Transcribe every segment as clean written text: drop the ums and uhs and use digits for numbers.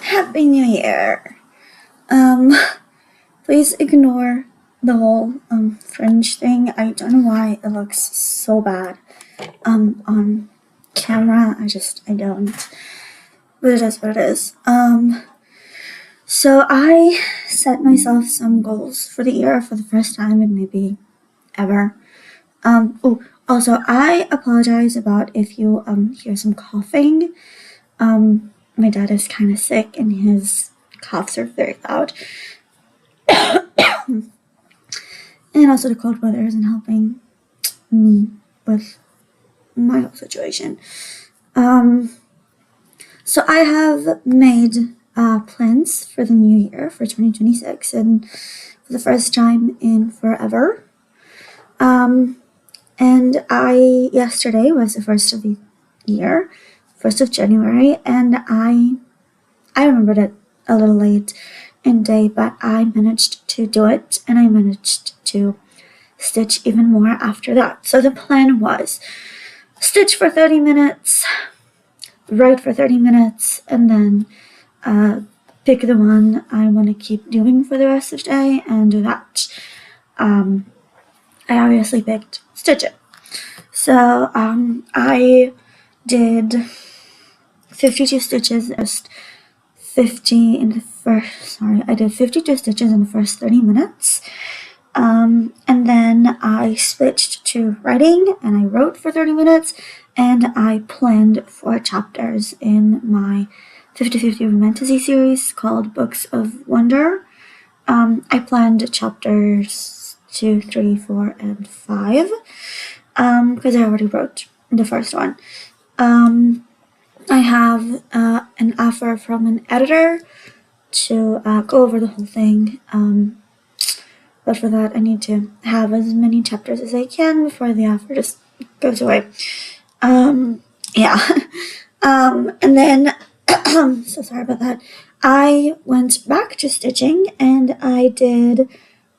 Happy New Year. Please ignore the whole fringe thing. I don't know why it looks so bad on camera. I don't. But it is what it is. So I set myself some goals for the year for the first time in maybe ever. Also I apologize about if you hear some coughing. My dad is kind of sick and his coughs are very loud. And also the cold weather isn't helping me with my whole situation. So I have made plans for the new year for 2026 and for the first time in forever. And yesterday was the first of the year, 1st of January, and I remembered it a little late in day, but I managed to do it, and I managed to stitch even more after that. So the plan was stitch for 30 minutes, write for 30 minutes, and then pick the one I want to keep doing for the rest of the day and do that. I obviously picked stitch it. So I did 52 stitches, just 50 in the first, I did 52 stitches in the first 30 minutes. And then I switched to writing and I wrote for 30 minutes and I planned 4 chapters in my 50/50 Romantasy series called Books of Wonder. I planned chapters 2, 3, 4, and 5 because I already wrote the first one. I have an offer from an editor to go over the whole thing. But for that, I need to have as many chapters as I can before the offer just goes away. Yeah. And then, so sorry about that. I went back to stitching and I did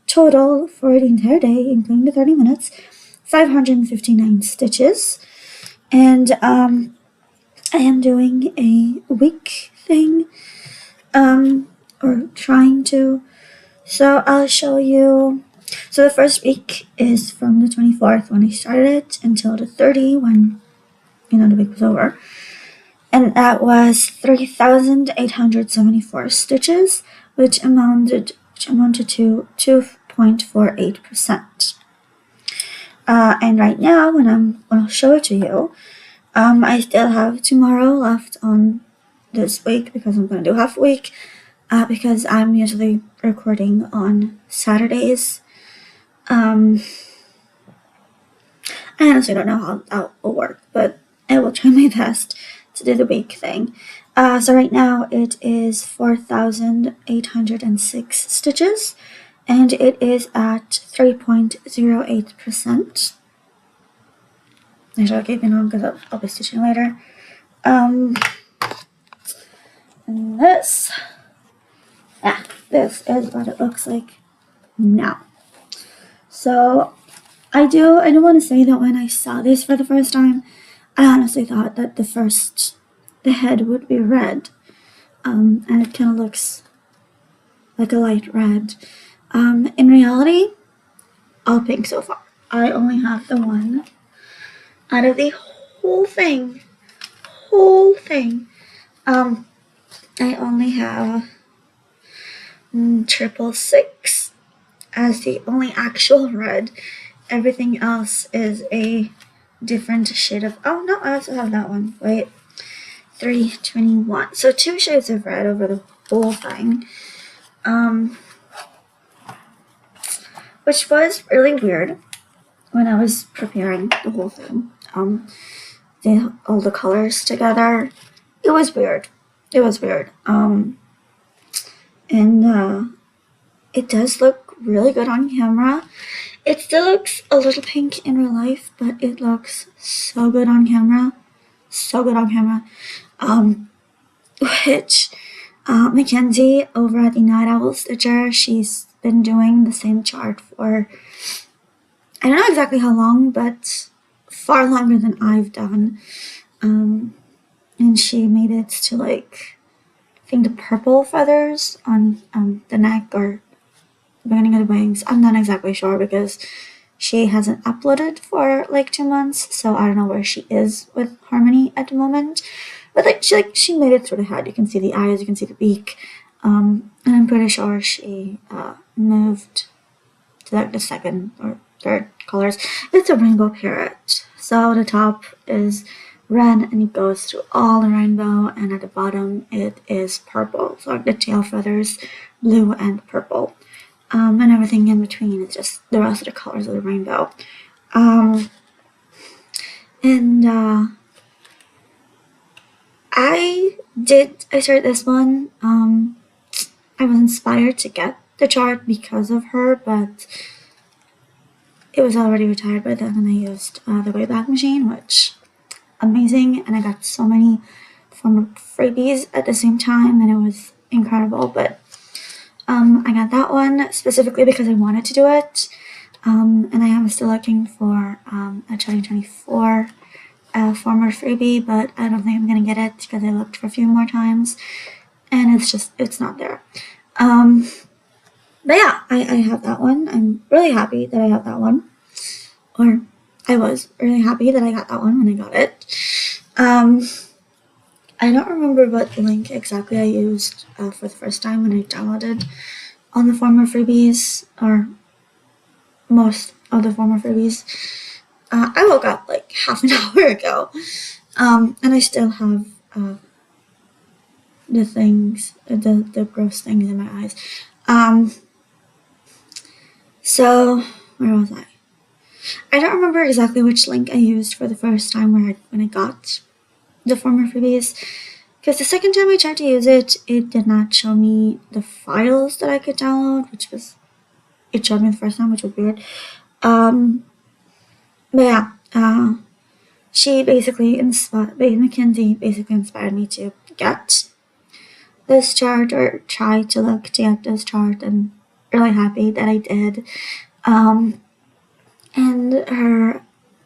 total for the entire day, including the 30 minutes, 559 stitches. And I am doing a week thing, or trying to. So I'll show you. So the first week is from the 24th when I started it until the 30th when, the week was over. And that was 3,874 stitches, which amounted to 2.48%. And right now, when I'll show it to you, I still have tomorrow left on this week because I'm going to do half a week. Because I'm usually recording on Saturdays. I honestly don't know how that will work, but I will try my best to do the week thing. So right now it is 4,806 stitches, and it is at 3.08%. I should keep it on because I'll be stitching later. And this is what it looks like now. So I do want to say that when I saw this for the first time, I honestly thought that the head would be red. And it kind of looks like a light red. In reality, all pink so far. I only have the one out of the whole thing. I only have 666 as the only actual red. Everything else is a different shade of, oh no, I also have that one, wait, 321, so 2 shades of red over the whole thing, which was really weird when I was preparing the whole thing, all the colors together. It was weird, and it does look really good on camera. It still looks a little pink in real life, but it looks so good on camera. Which Mackenzie over at the Night Owl Stitcher, she's been doing the same chart for, I don't know exactly how long, but far longer than I've done. And she made it to like think the purple feathers on the neck or the beginning of the wings. I'm not exactly sure because she hasn't uploaded for like 2 months, so I don't know where she is with Harmony at the moment. But she made it through the head. You can see the eyes, you can see the beak, and I'm pretty sure she moved to like the second or third colors. It's a rainbow parrot. So the top is red and it goes through all the rainbow, and at the bottom it is purple. So like the tail feathers, blue and purple. And everything in between is just the rest of the colors of the rainbow. I started this one. I was inspired to get the chart because of her, but it was already retired by then, and I used the Wayback Machine, which amazing, and I got so many former freebies at the same time, and it was incredible. But I got that one specifically because I wanted to do it, and I am still looking for a 2024 former freebie, but I don't think I'm gonna get it because I looked for a few more times, and it's not there. But yeah, I have that one. I'm really happy that I have that one, or I was really happy that I got that one when I got it. I don't remember what link exactly I used for the first time when I downloaded all the former freebies, or most of the former freebies. I woke up like half an hour ago, and I still have the things, the gross things in my eyes. So where was I? I don't remember exactly which link I used for the first time when I got the former freebies, because the second time I tried to use it, it did not show me the files that I could download, it showed me the first time, which was weird. But yeah, she basically Mackenzie basically inspired me to get this chart, or try to look to get this chart, and really happy that I did. And her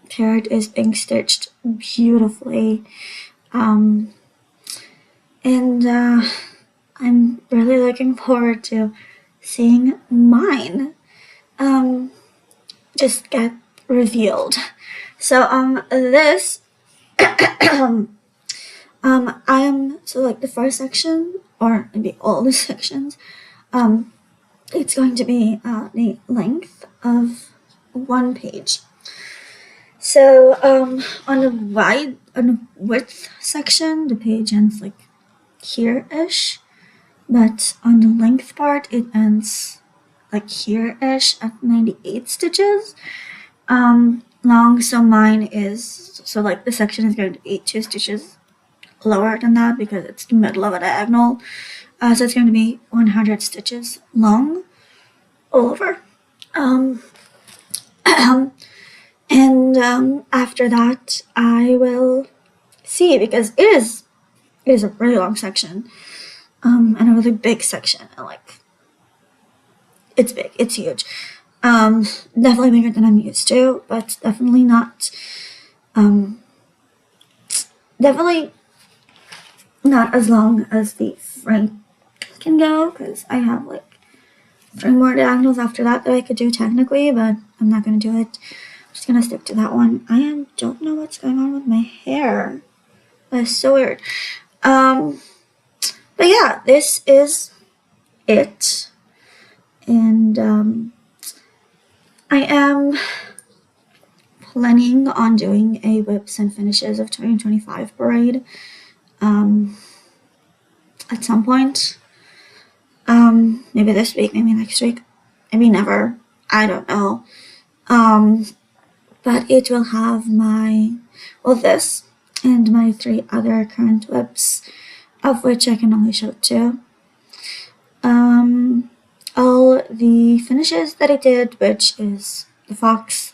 parrot is being stitched beautifully. And I'm really looking forward to seeing mine just get revealed. So this so like the first section, or maybe all the sections, it's going to be the length of one page. So on the width section, the page ends like here-ish, but on the length part, it ends like here-ish at 98 stitches long. So mine is, so like the section is going to be 2 stitches lower than that because it's the middle of a diagonal. So it's going to be 100 stitches long all over. And after that, I will see, because it is a really long section, and a really big section, and like it's big, it's huge. Definitely bigger than I'm used to, but definitely not as long as the front can go, because I have like 3 more diagonals after that I could do technically, but I'm not gonna do it. I'm just gonna stick to that one. I don't know what's going on with my hair. That's so weird. But yeah, this is it. And I am planning on doing a Whips and Finishes of 2025 parade at some point. Maybe this week, maybe next week, maybe never. I don't know. But it will have this and my 3 other current whips, of which I can only show 2. All the finishes that I did, which is the fox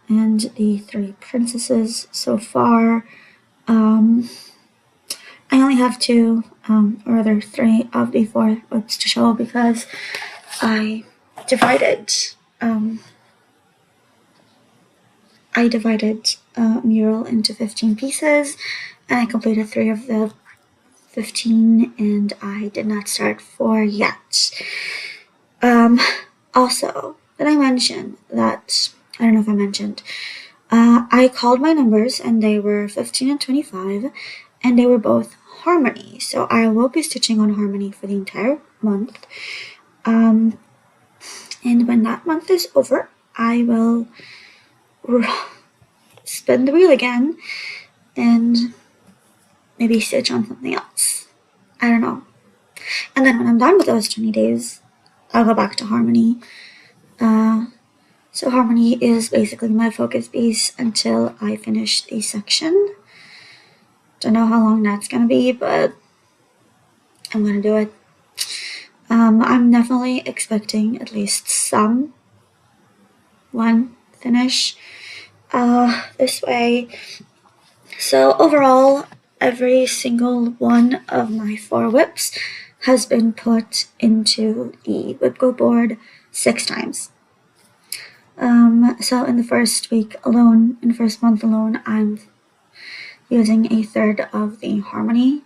and the 3 princesses so far. I only have 2, or rather 3 of the 4 whips to show, because I divided Mural into 15 pieces, and I completed 3 of the 15 and I did not start 4 yet. Also, did I mention that, I don't know if I mentioned, I called my numbers and they were 15 and 25 and they were both harmony. So I will be stitching on harmony for the entire month. And when that month is over, I will spin the wheel again and maybe stitch on something else. I don't know. And then when I'm done with those 20 days, I'll go back to harmony. So harmony is basically my focus piece until I finish the section. Don't know how long that's gonna be, but I'm gonna do it. I'm definitely expecting at least one finish this way. So overall, every single one of my 4 whips has been put into the whip go board 6 times. So in the first week alone, in the first month alone, I'm using a third of the harmony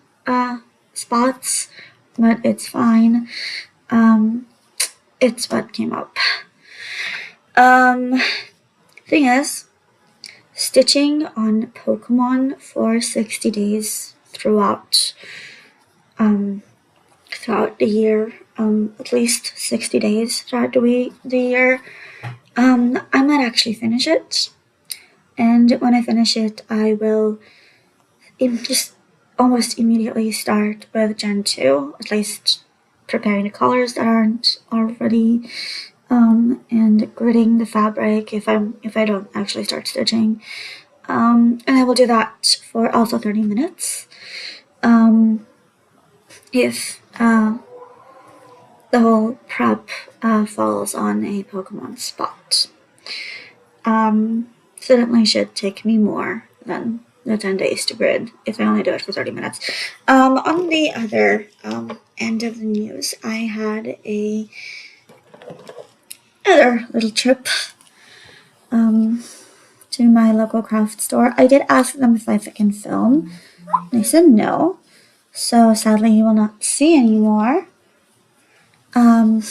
spots, but it's fine. It's what came up. Thing is, stitching on Pokemon for 60 days throughout the year, at least 60 days throughout the year, I might actually finish it. And when I finish it, I will just almost immediately start with Gen 2, at least preparing the colors that aren't already, and gridding the fabric if I don't actually start stitching. And I will do that for also 30 minutes. If the whole prep falls on a Pokemon spot. So it definitely should take me more than the 10 days to grid if I only do it for 30 minutes. On the other end of the news, I had another little trip to my local craft store. I did ask them if I can film. They said no. So sadly you will not see anymore. And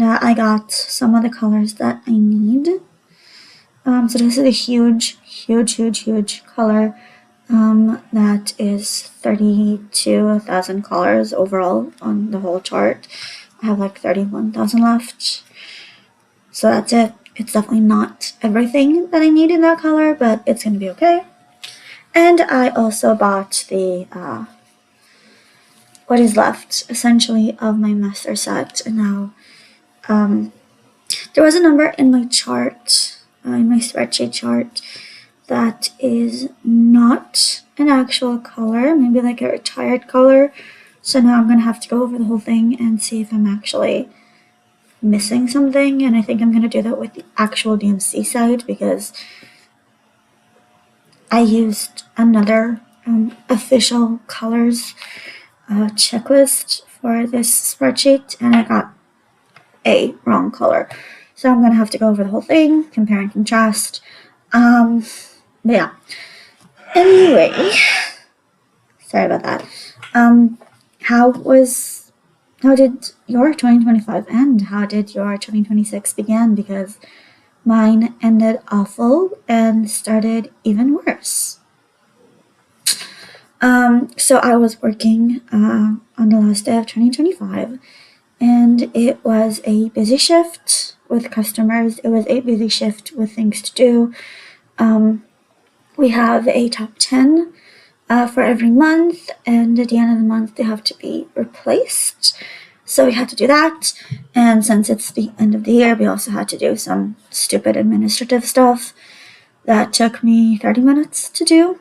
I got some of the colors that I need. So this is a huge color. That is 32,000 colors overall on the whole chart. I have like 31,000 left. So that's it. It's definitely not everything that I need in that color, but it's gonna be okay. And I also bought the what is left essentially of my master set. And now there was a number in my chart, in my spreadsheet chart, that is not an actual color, maybe like a retired color. So now I'm gonna have to go over the whole thing and see if I'm actually missing something, and I think I'm gonna do that with the actual DMC side because I used another official colors checklist for this spreadsheet and I got a wrong color. So I'm gonna have to go over the whole thing, compare and contrast. But yeah. Anyway, sorry about that. How did your 2025 end? How did your 2026 begin? Because mine ended awful and started even worse. So I was working on the last day of 2025, and it was a busy shift with customers. It was a busy shift with things to do. We have a top 10 for every month, and at the end of the month they have to be replaced. So we had to do that, and since it's the end of the year, we also had to do some stupid administrative stuff that took me 30 minutes to do,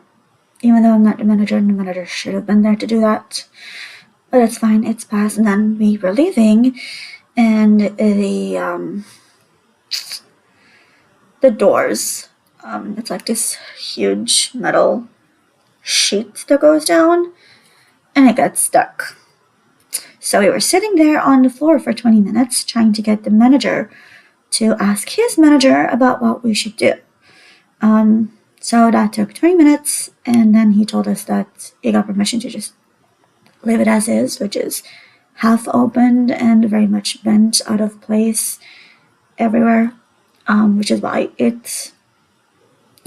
even though I'm not the manager, and the manager should have been there to do that. But it's fine, it's passed. And then we were leaving, and the doors, it's like this huge metal sheet that goes down, and it got stuck. So we were sitting there on the floor for 20 minutes trying to get the manager to ask his manager about what we should do. So that took 20 minutes, and then he told us that he got permission to just leave it as is, which is half opened and very much bent out of place everywhere, which is why it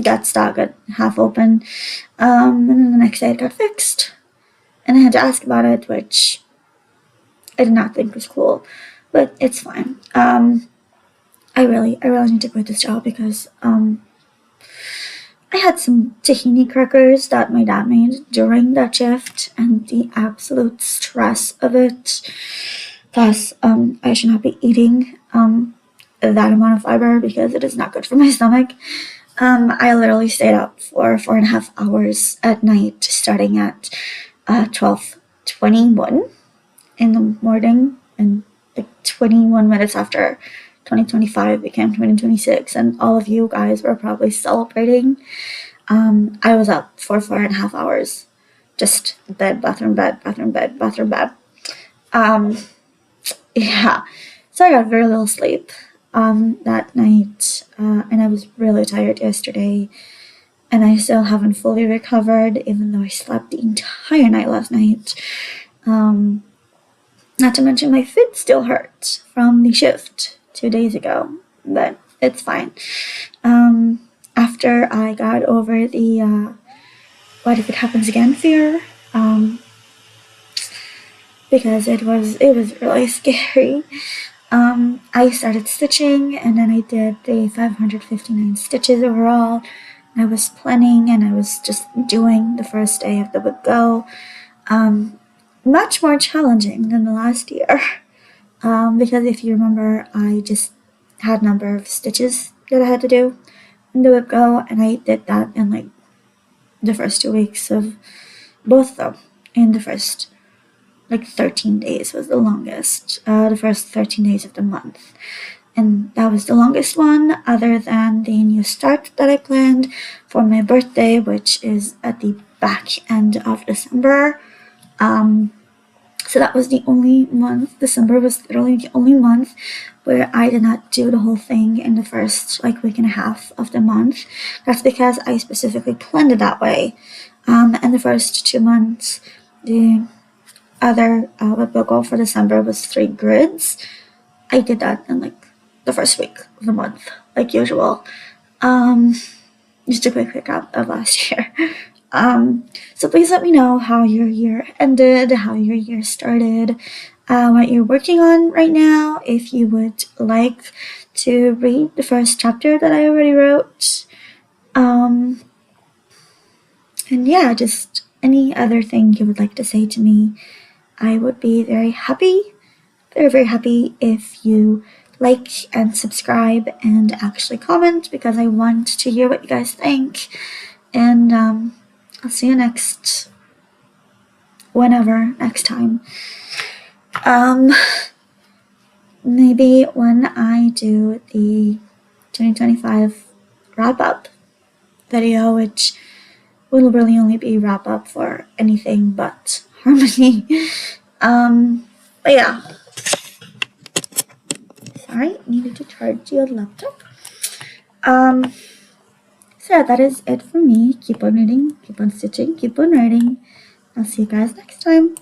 got stuck at half open. And then the next day it got fixed, and I had to ask about it, which I did not think was cool, but it's fine. I really need to quit this job because I had some tahini crackers that my dad made during that shift, and the absolute stress of it. Plus, I should not be eating that amount of fiber because it is not good for my stomach. I literally stayed up for 4.5 hours at night, starting at 12:21 in the morning, and like 21 minutes after 2025 became 2026, and all of you guys were probably celebrating. I was up for 4.5 hours, just bed, bathroom, bed, bathroom, bed, bathroom, bed. Yeah, so I got very little sleep that night, and I was really tired yesterday, and I still haven't fully recovered, even though I slept the entire night last night. Not to mention my feet still hurt from the shift 2 days ago, but it's fine. After I got over the what if it happens again fear, because it was really scary. I started stitching, and then I did the 559 stitches overall. I was planning, and I was just doing the first day of the book go. Much more challenging than the last year, because if you remember, I just had a number of stitches that I had to do in the whip go, and I did that in like the first 2 weeks of both of them. In the first 13 days was the longest, the first 13 days of the month, and that was the longest one other than the new start that I planned for my birthday, which is at the back end of December. So that was the only month. December was literally the only month where I did not do the whole thing in the first week and a half of the month. That's because I specifically planned it that way. And the first 2 months, the other goal for December was 3 grids. I did that in the first week of the month, like usual. Just a quick recap of last year. So please let me know how your year ended, how your year started, what you're working on right now, if you would like to read the first chapter that I already wrote. And yeah, just any other thing you would like to say to me. I would be very happy, very happy if you like and subscribe and actually comment, because I want to hear what you guys think. And I'll see you next time. Maybe when I do the 2025 wrap-up video, which will really only be wrap-up for anything but harmony. But yeah. Sorry, needed to charge your laptop. So yeah, that is it for me. Keep on reading, keep on stitching, keep on writing. I'll see you guys next time.